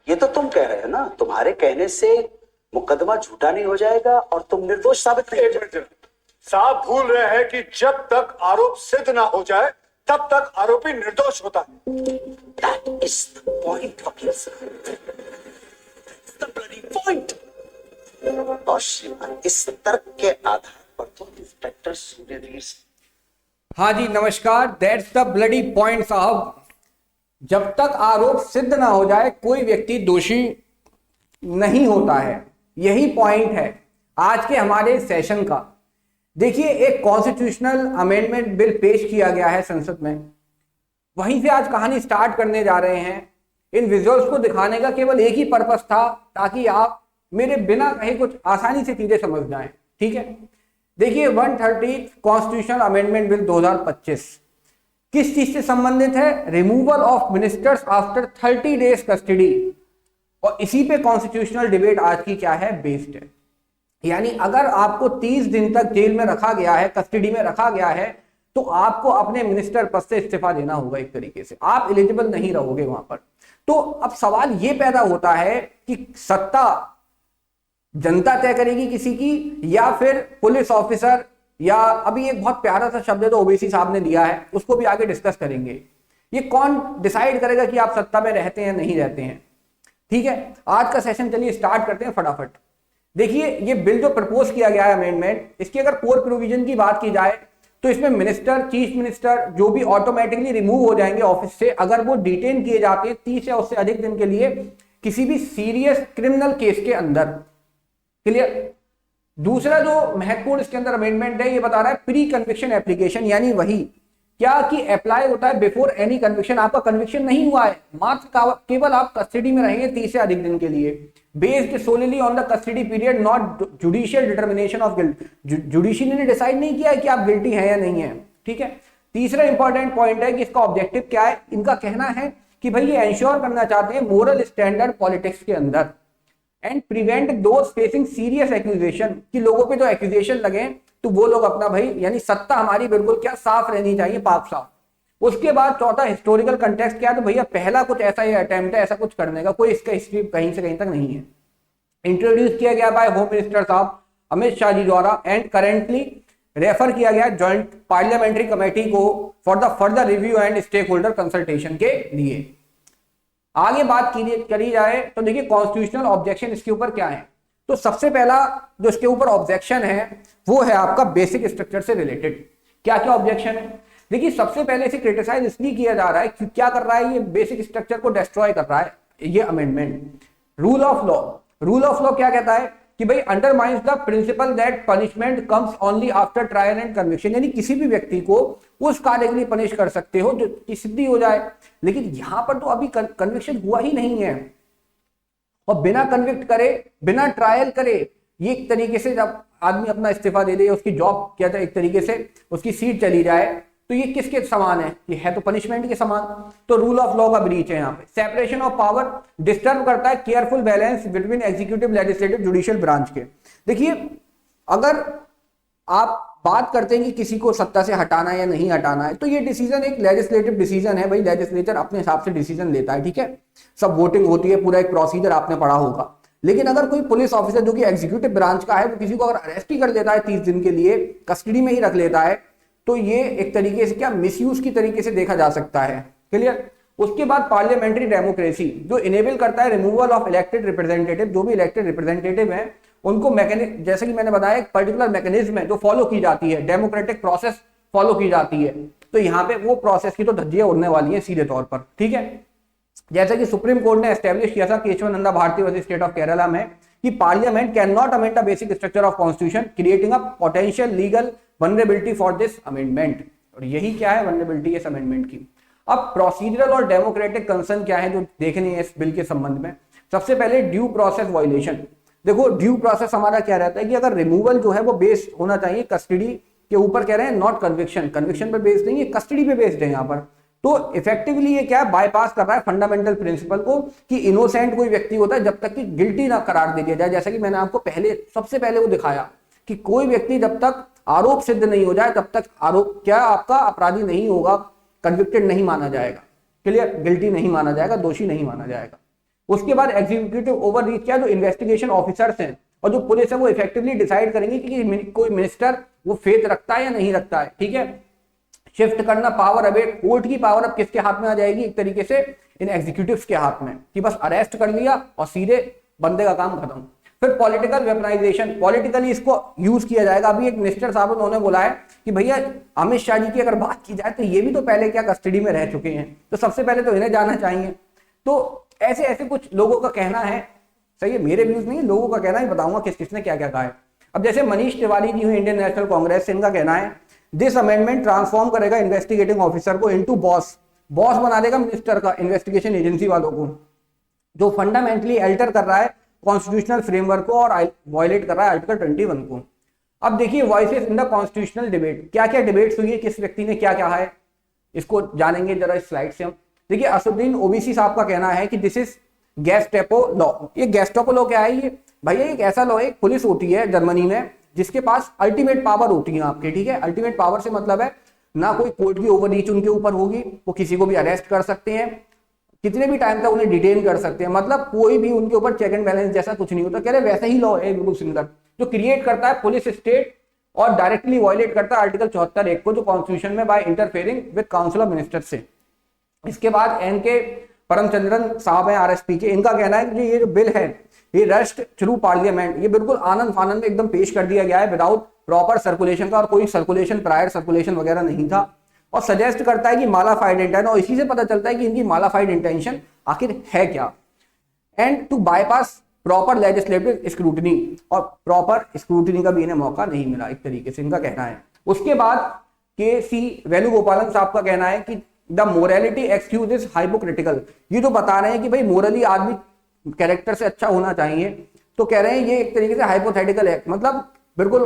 ये तो तुम कह रहे हो ना, तुम्हारे कहने से मुकदमा झूठा नहीं हो जाएगा और तुम निर्दोष साबित नहीं हो जाएगा। साहब भूल रहे हैं कि जब तक आरोप सिद्ध ना हो जाए तब तक आरोपी निर्दोष होता है। That is the point, वकील साहब। That's the bloody point। और श्रीमान, इस तर्क के आधार पर तो इंस्पेक्टर सूर्यवीर हाँ जी नमस्कार। दैट्स द ब्लडी पॉइंट साहब। जब तक आरोप सिद्ध ना हो जाए कोई व्यक्ति दोषी नहीं होता है, यही पॉइंट है आज के हमारे सेशन का। देखिए, एक कॉन्स्टिट्यूशनल अमेंडमेंट बिल पेश किया गया है संसद में, वहीं से आज कहानी स्टार्ट करने जा रहे हैं। इन विजुअल्स को दिखाने का केवल एक ही पर्पस था, ताकि आप मेरे बिना कहे कुछ आसानी से चीजें समझ जाएं। ठीक है, देखिए 130 कॉन्स्टिट्यूशनल अमेंडमेंट बिल 2025 किस चीज से संबंधित है? Removal of ministers after 30 days custody. और इसी पे कॉन्स्टिट्यूशनल डिबेट आज की क्या है, बेस्ड है। यानी अगर आपको 30 दिन तक जेल में रखा गया है, कस्टडी में रखा गया है, तो आपको अपने मिनिस्टर पद से इस्तीफा देना होगा। एक तरीके से आप एलिजिबल नहीं रहोगे वहां पर। तो अब सवाल यह पैदा होता है कि सत्ता जनता तय करेगी किसी की, या फिर पुलिस ऑफिसर, या अभी एक बहुत प्यारा सा शब्द है तो ओबीसी साहब ने दिया है, उसको भी आगे डिस्कस करेंगे। ये कौन डिसाइड करेगा कि आप सत्ता में रहते हैं नहीं रहते हैं? ठीक है, आज का सेशन चलिए स्टार्ट करते हैं फटाफट। देखिए, ये बिल जो प्रपोज किया गया है अमेंडमेंट, इसकी अगर कोर प्रोविजन की बात की जाए तो इसमें मिनिस्टर, चीफ मिनिस्टर जो भी ऑटोमेटिकली रिमूव हो जाएंगे ऑफिस से अगर वो डिटेन किए जाते हैं 30 या उससे अधिक दिन के लिए किसी भी सीरियस क्रिमिनल केस के अंदर। क्लियर? दूसरा जो महत्वपूर्ण इसके अंदर अमेंडमेंट है, ये बता रहा है प्री कन्विक्शन एप्लीकेशन, यानी वही क्या कि अप्लाई होता है बिफोर एनी कन्विक्शन। आपका कन्विक्शन नहीं हुआ है, मात्र केवल आप कस्टडी में रहेंगे 30 से अधिक दिन के लिए, based सोलिली on the custody period, not judicial determination of guilt. Judicial ने डिसाइड नहीं किया है कि आप गिल्टी हैं या नहीं है। ठीक है, तीसरा इंपॉर्टेंट पॉइंट है कि इसका ऑब्जेक्टिव क्या है। इनका कहना है कि भाई ये एंश्योर करना चाहते हैं मोरल स्टैंडर्ड पॉलिटिक्स के अंदर and prevent those facing serious accusation, कि लोगों पे जो एक्यूजेशन लगे तो वो लोग अपना भाई, यानी सत्ता हमारी बिल्कुल क्या साफ रहनी चाहिए, पाक साफ। उसके बाद चौथा हिस्टोरिकल कंटेक्स्ट क्या है, तो भैया पहला कुछ ऐसा ही अटेम्प्ट है ऐसा कुछ करने का, कोई इसका हिस्ट्री कहीं से कहीं तक नहीं है। इंट्रोड्यूस किया गया बाय होम मिनिस्टर साहब अमित शाह जी द्वारा एंड करेंटली रेफर किया गया ज्वाइंट पार्लियामेंट्री कमेटी को for the further review and stakeholder consultation के लिए। आगे बात करी जाए तो देखिए कॉन्स्टिट्यूशनल ऑब्जेक्शन इसके ऊपर क्या है। तो सबसे पहला जो इसके ऊपर ऑब्जेक्शन है वो है आपका बेसिक स्ट्रक्चर से रिलेटेड। क्या क्या ऑब्जेक्शन है? देखिए, सबसे पहले इसे क्रिटिसाइज इसलिए किया जा रहा है कि क्या कर रहा है, ये बेसिक स्ट्रक्चर को डिस्ट्रॉय कर रहा है ये अमेंडमेंट। रूल ऑफ लॉ क्या कहता है कि भाई undermines the principal that punishment comes only after trial and conviction, यानी किसी भी व्यक्ति को उस कार्य के लिए पनिश कर सकते हो जो की सिद्धि हो जाए। लेकिन यहां पर तो अभी कन्विक्शन हुआ ही नहीं है, और बिना कन्विक्ट करे, बिना ट्रायल करे, ये एक तरीके से जब आदमी अपना इस्तीफा दे दे, उसकी जॉब क्या था, एक तरीके से उसकी सीट चली जाए, तो ये किसके समान है? ये है तो पनिशमेंट के समान। तो रूल ऑफ लॉ का ब्रीच है यहाँ पे। सेपरेशन ऑफ पावर डिस्टर्ब करता है careful balance between executive, legislative, judicial branch के। देखिए, अगर आप बात करते हैं कि किसी को सत्ता से हटाना है या नहीं हटाना है, तो ये डिसीजन एक लेजिस्लेटिव डिसीजन है। भाई लेजिस्लेचर अपने हिसाब से डिसीजन लेता है, ठीक है, सब वोटिंग होती है, पूरा एक प्रोसीजर आपने पढ़ा होगा। लेकिन अगर कोई पुलिस ऑफिसर जो कि एग्जीक्यूटिव ब्रांच का है, वो किसी को अगर अरेस्ट ही कर लेता है 30 दिन के लिए, कस्टडी में ही रख लेता है, तो ये एक तरीके से क्या मिसयूज की तरीके से देखा जा सकता है। क्लियर? उसके बाद पार्लियामेंट्री डेमोक्रेसी जो इनेबल करता है रिमूवल ऑफ इलेक्टेड रिप्रेजेंटेटिव, जो भी इलेक्टेड रिप्रेजेंटेटिव हैं उनको मैकेनिज्म, जैसे कि मैंने बताया एक पर्टिकुलर मैकेनिज्म है जो फॉलो की जाती है, डेमोक्रेटिक प्रोसेस फॉलो की जाती है। तो यहाँ पे वो प्रोसेस की तो धज्जियां उड़ने वाली है सीधे तौर पर। ठीक है, जैसे कि सुप्रीम कोर्ट ने एस्टेब्लिश किया था Kesavananda Bharati versus state of Kerala में कि parliament can not amend the basic structure of constitution creating a potential legal vulnerability for this amendment. और यही क्या है वनरेबिलिटी इस अमेंडमेंट की। अब प्रोसीजरल और डेमोक्रेटिक कंसर्न क्या है जो देखने हैं इस बिल के संबंध में। सबसे पहले ड्यू प्रोसेस वायलेशन। देखो, ड्यू प्रोसेस हमारा क्या रहता है कि अगर रिमूवल जो है वो बेस्ड होना चाहिए कस्टडी के ऊपर, कह रहे हैं नॉट कन्विक्शन, कन्विक्शन पर बेस्ड नहीं है, कस्टडी पे बेस्ड है यहाँ पर। तो इफेक्टिवली ये क्या बाईपास कर रहा है फंडामेंटल प्रिंसिपल को कि इनोसेंट कोई व्यक्ति होता है जब तक कि गिल्टी ना करार दे दिया जाए। जैसा कि मैंने आपको सबसे पहले वो दिखाया कि कोई व्यक्ति जब तक आरोप सिद्ध नहीं हो जाए तब तक आरोप क्या आपका अपराधी नहीं होगा, कन्विक्टेड नहीं माना जाएगा। क्लियर? गिल्टी नहीं माना जाएगा, दोषी नहीं माना जाएगा। उसके बाद एग्जीक्यूटिव ओवररीच क्या, जो इन्वेस्टिगेशन ऑफिसर्स हैं और जो पुलिस है वो इफेक्टिवली डिसाइड करेंगे कि कोई मिनिस्टर वो फेथ रखता है या नहीं रखता है, ठीक है। शिफ्ट करना पावर, अब कोर्ट की पावर अब किसके हाथ में आ जाएगी, एक तरीके से इन एग्जीक्यूटिव्स के हाथ में, कि बस अरेस्ट कर लिया और सीधे बंदे का काम खत्म। फिर पॉलिटिकल वेपनाइजेशन, पॉलिटिकली इसको यूज किया जाएगा। अभी एक मिनिस्टर साहब उन्होंने बोला है कि भैया अमित शाह जी की अगर बात की जाए तो ये भी तो पहले क्या कस्टडी में रह चुके हैं, तो सबसे पहले तो इन्हें जाना चाहिए। तो ऐसे ऐसे कुछ लोगों का कहना है, सही है, मेरे व्यूज नहीं, लोगों का कहना ही बताऊंगा किस किसने क्या क्या कहा है। अब जैसे मनीष तिवारी जी हुए इंडियन नेशनल कांग्रेस से, इनका कहना है दिस अमेंडमेंट ट्रांसफॉर्म करेगा इन्वेस्टिगेटिंग ऑफिसर को इनटू बॉस बना देगा मिनिस्टर का, इन्वेस्टिगेशन एजेंसी वालों को, जो फंडामेंटली अल्टर कर रहा है कॉन्स्टिट्यूशनल फ्रेमवर्क को और वायलेट कर रहा है आर्टिकल 21 को। अब देखिए voices in the constitutional debate, क्या क्या डिबेट्स हुई है, किस व्यक्ति ने क्या कहा है, इसको जानेंगे जरा इस स्लाइड से हम। देखिए असुद्दीन ओवैसी साहब का कहना है कि दिस इज गेस्टापो लॉ। ये गेस्टापो लॉ क्या है, ये भैया एक ऐसा लॉ है, एक पुलिस होती है जर्मनी में जिसके पास अल्टीमेट पावर होती है आपके, ठीक है। अल्टीमेट पावर से मतलब है ना कोई कोर्ट की ओवररीच उनके ऊपर होगी, वो किसी को भी अरेस्ट कर सकते हैं, कितने भी टाइम तक उन्हें डिटेन कर सकते हैं, मतलब कोई भी उनके ऊपर चेक एंड बैलेंस जैसा कुछ नहीं होता। कह रहे वैसा ही लॉ है बिल्कुल सिमिलर, जो क्रिएट करता है पुलिस स्टेट और डायरेक्टली वायलेट करता है आर्टिकल 74(1) को, जो कॉन्स्टिट्यूशन में by interfering with council of minister से। इसके बाद एनके परमचंद्रन साहब हैं आरएसपी के, इनका कहना है कि ये जो बिल है ये रश्ड थ्रू पार्लियामेंट, ये बिल्कुल आनंद फानंद में एकदम पेश कर दिया गया है विदाउट प्रॉपर सर्कुलेशन का, और कोई सर्कुलेशन प्रायर सर्कुलेशन वगैरह नहीं था, और सजेस्ट करता है कि मालाफाइड इंटेंशन, और इसी से पता चलता है कि इनकी मालाफाइड इंटेंशन आखिर है क्या, and to bypass proper legislative scrutiny, और प्रॉपर स्क्रूटनी का भी इन्हें मौका नहीं मिला, एक तरीके से इनका कहना है। उसके बाद के सी वेणुगोपालन साहब का कहना है कि the morality excuse is hypocritical, ये जो बता रहे हैं कि भाई मोरली आदमी कैरेक्टर से अच्छा होना चाहिए, तो कह रहे हैं ये एक तरीके से हाइपोथेटिकल है, मतलब बिल्कुल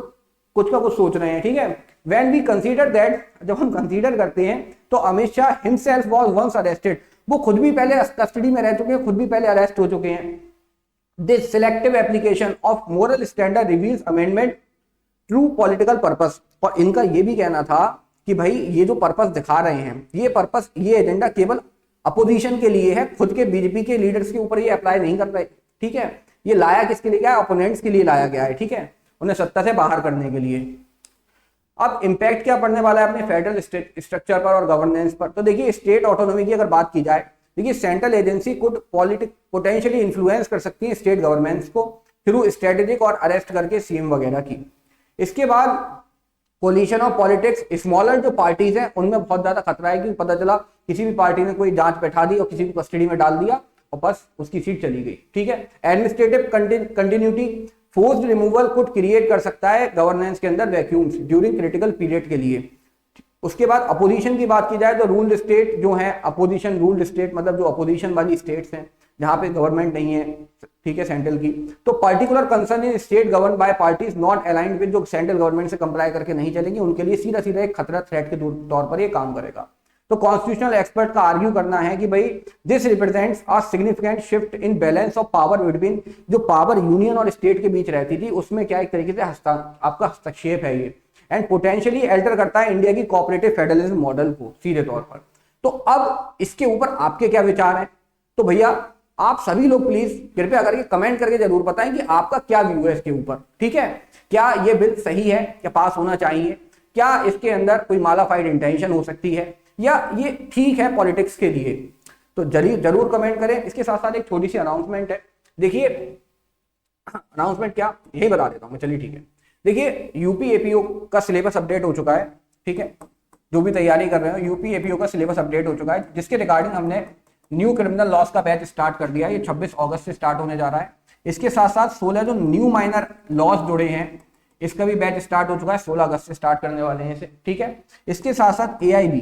कुछ का कुछ सोच रहे हैं, ठीक है। व्हेन वी कंसीडर दैट, जब हम कंसीडर करते हैं तो Amit Shah himself was once arrested, वो खुद भी पहले कस्टडी में रह चुके हैं, खुद भी पहले अरेस्ट हो चुके हैं। This selective application of moral standard reveals amendment true political purpose, और इनका ये भी कहना था कि भाई ये जो पर्पस दिखा रहे हैं, ये पर्पस, ये एजेंडा केवल अपोजिशन के लिए है, खुद के बीजेपी के लीडर्स के ऊपर ये अप्लाई नहीं कर रहे, ठीक है। ये लाया किसके लिए गया है, ओपोनेंट्स के लिए लाया गया है, ठीक है, उन्हें सत्ता से बाहर करने के लिए। अब इंपैक्ट क्या पड़ने वाला है अपने फेडरल स्ट्रक्चर पर और गवर्नेंस पर, तो देखिए स्टेट ऑटोनॉमी की अगर बात की जाए, देखिए central agency could potentially influence कर सकती है स्टेट गवर्नमेंट्स को थ्रू स्ट्रेटेजिक और अरेस्ट करके सीएम वगैरह की। इसके बाद कोलिशन ऑफ पॉलिटिक्स, स्मॉलर जो पार्टीज हैं उनमें बहुत ज्यादा खतरा है, कि पता चला किसी भी पार्टी ने कोई जांच बैठा दी और किसी को कस्टडी में डाल दिया और बस उसकी सीट चली गई, ठीक है। Administrative continuity, forced removal could create कर सकता है गवर्नेंस के अंदर वैक्यूम्स ड्यूरिंग क्रिटिकल पीरियड के लिए। उसके बाद अपोजिशन की बात की जाए तो रूल्ड स्टेट जो है, अपोजिशन रूल्ड स्टेट मतलब जो अपोजिशन वाली स्टेट्स हैं जहां पे गवर्नमेंट नहीं है, ठीक है, सेंट्रल की, तो particular concern in state govern by parties not aligned with, जो सेंट्रल गवर्नमेंट से कंप्लाई करके नहीं चलेंगी, उनके लिए सीधा सीधा एक खतरा थ्रेट के तौर पर ये काम करेगा। तो कॉन्स्टिट्यूशनल एक्सपर्ट का आर्ग्यू करना है कि भाई this represents a significant shift in balance of power between, जो पावर यूनियन और स्टेट के बीच रहती थी उसमें क्या एक तरीके से आपका हस्तक्षेप है ये, एंड पोटेंशियली अल्टर करता है इंडिया की कोऑपरेटिव फेडरलिज्म मॉडल को सीधे तौर पर। तो अब इसके ऊपर आपके क्या विचार हैं, तो भैया आप सभी लोग प्लीज कृपया करके कमेंट करके जरूर बताएं कि आपका क्या व्यू है इसके ऊपर, ठीक है। क्या ये बिल सही है, क्या पास होना चाहिए, क्या इसके अंदर कोई मालाफाइड इंटेंशन हो सकती है, या ये ठीक है पॉलिटिक्स के लिए, तो जरूर कमेंट करें। इसके साथ साथ एक छोटी सी अनाउंसमेंट है, देखिए अनाउंसमेंट क्या यही बता देता हूं मैं, चलिए ठीक है। देखिए यूपी एपीओ का सिलेबस अपडेट हो चुका है, ठीक है, जो भी तैयारी कर रहे हो यूपी एपीओ का सिलेबस अपडेट हो चुका है, जिसके रिगार्डिंग हमने न्यू क्रिमिनल लॉस का बैच स्टार्ट कर दिया है, ये 26 अगस्त से स्टार्ट होने जा रहा है। इसके साथ साथ 16 जो न्यू माइनर लॉस जुड़े हैं इसका भी बैच स्टार्ट हो चुका है, 16 अगस्त से स्टार्ट करने वाले हैं इसे, ठीक है। इसके साथ साथ AIB,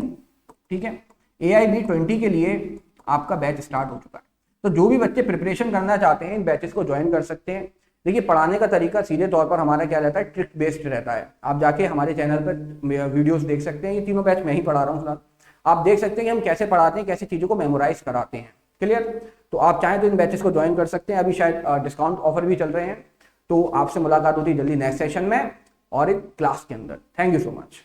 ठीक है, AIB 20 के लिए आपका बैच स्टार्ट हो चुका है। तो जो भी बच्चे प्रिपरेशन करना चाहते हैं इन बैचेस को ज्वाइन कर सकते हैं। देखिए पढ़ाने का तरीका सीधे तौर पर हमारा क्या रहता है, ट्रिक बेस्ड रहता है। आप जाके हमारे चैनल पर वीडियोस देख सकते हैं, ये तीनों बैच मैं ही पढ़ा रहा हूँ फिलहाल। आप देख सकते हैं कि हम कैसे पढ़ाते हैं, कैसे चीज़ों को मेमोराइज कराते हैं, क्लियर। तो आप चाहें तो इन बैचेस को ज्वाइन कर सकते हैं, अभी शायद डिस्काउंट ऑफर भी चल रहे हैं। तो आपसे मुलाकात होती है जल्दी नेक्स्ट सेशन में और एक क्लास के अंदर। Thank you so much.